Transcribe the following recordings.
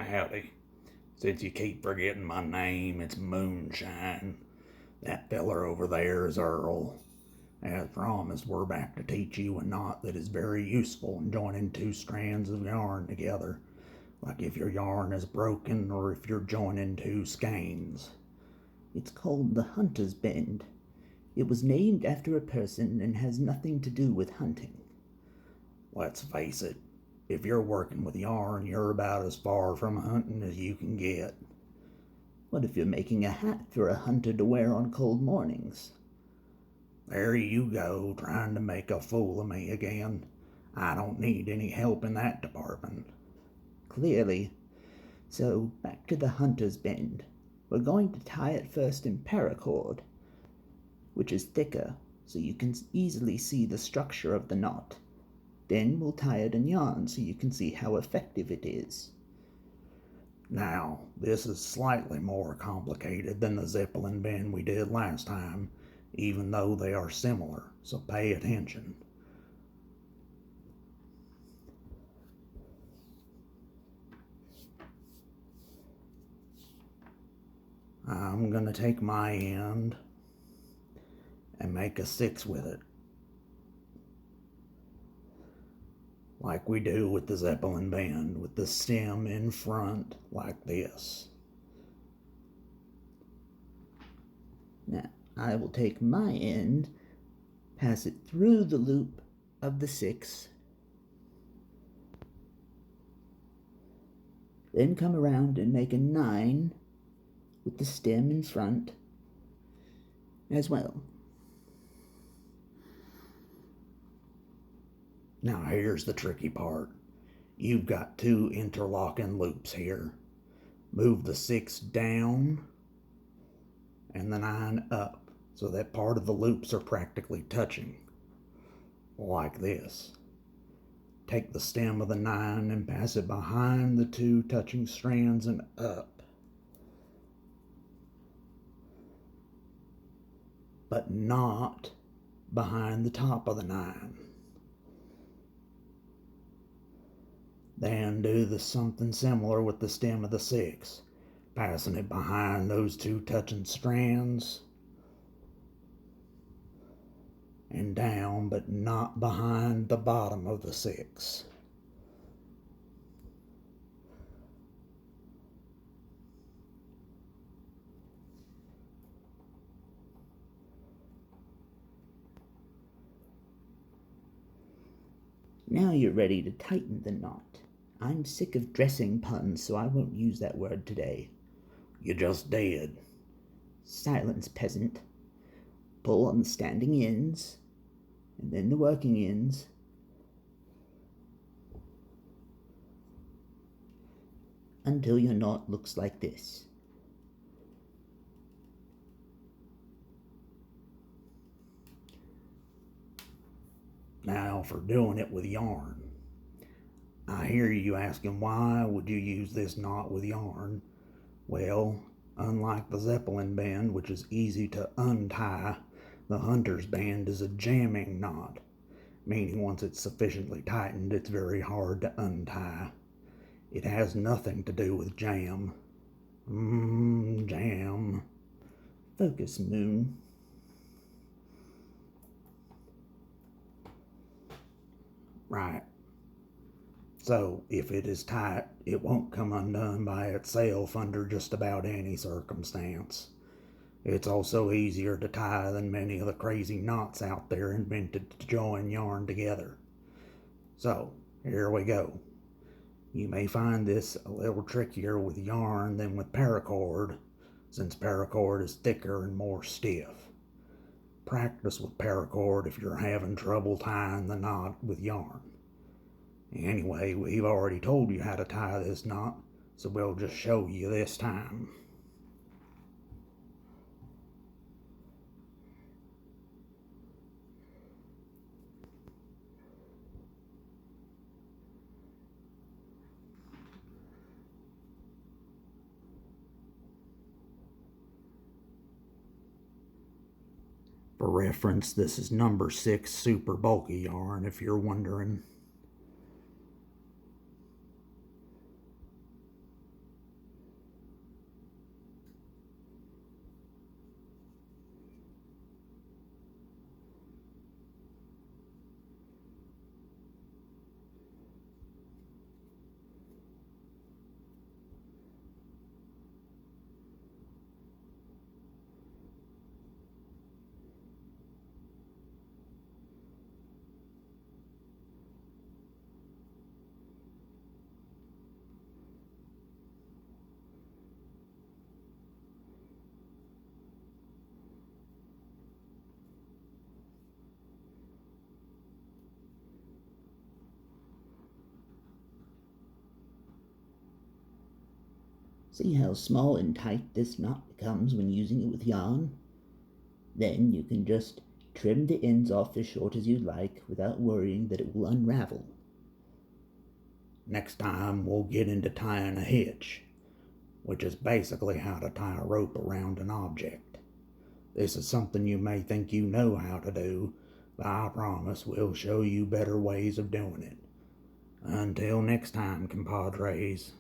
Howdy. Since you keep forgetting my name, it's Moonshine. That feller over there is Earl. As promised, we're back to teach you a knot that is very useful in joining two strands of yarn together, like if your yarn is broken or if you're joining two skeins. It's called the Hunter's Bend. It was named after a person and has nothing to do with hunting. Let's face it, if you're working with yarn, you're about as far from hunting as you can get. What if you're making a hat for a hunter to wear on cold mornings? There you go, trying to make a fool of me again. I don't need any help in that department. Clearly. So, back to the Hunter's Bend. We're going to tie it first in paracord, which is thicker, so you can easily see the structure of the knot. Then we'll tie it in yarn so you can see how effective it is. Now, this is slightly more complicated than the Zeppelin bend we did last time, even though they are similar, so pay attention. I'm going to take my end and make a 6 with it, like we do with the Zeppelin band, with the stem in front like this. Now, I will take my end, pass it through the loop of the 6, then come around and make a 9 with the stem in front as well. Now here's the tricky part. You've got two interlocking loops here. Move the 6 down and the 9 up so that part of the loops are practically touching, like this. Take the stem of the 9 and pass it behind the two touching strands and up. But not behind the top of the 9. Then do something similar with the stem of the 6, passing it behind those two touching strands and down, but not behind the bottom of the 6. Now you're ready to tighten the knot. I'm sick of dressing puns, so I won't use that word today. You just did. Silence, peasant. Pull on the standing ends, and then the working ends. Until your knot looks like this. Now for doing it with yarn. I hear you asking, why would you use this knot with yarn? Well, unlike the Zeppelin band, which is easy to untie, the Hunter's band is a jamming knot, meaning once it's sufficiently tightened, it's very hard to untie. It has nothing to do with jam. Jam. Focus, Moon. Right. So, if it is tight, it won't come undone by itself under just about any circumstance. It's also easier to tie than many of the crazy knots out there invented to join yarn together. So, here we go. You may find this a little trickier with yarn than with paracord, since paracord is thicker and more stiff. Practice with paracord if you're having trouble tying the knot with yarn. Anyway, we've already told you how to tie this knot, so we'll just show you this time. For reference, this is number 6 super bulky yarn, if you're wondering. See how small and tight this knot becomes when using it with yarn? Then you can just trim the ends off as short as you like without worrying that it will unravel. Next time we'll get into tying a hitch, which is basically how to tie a rope around an object. This is something you may think you know how to do, but I promise we'll show you better ways of doing it. Until next time, compadres.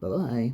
Bye-bye.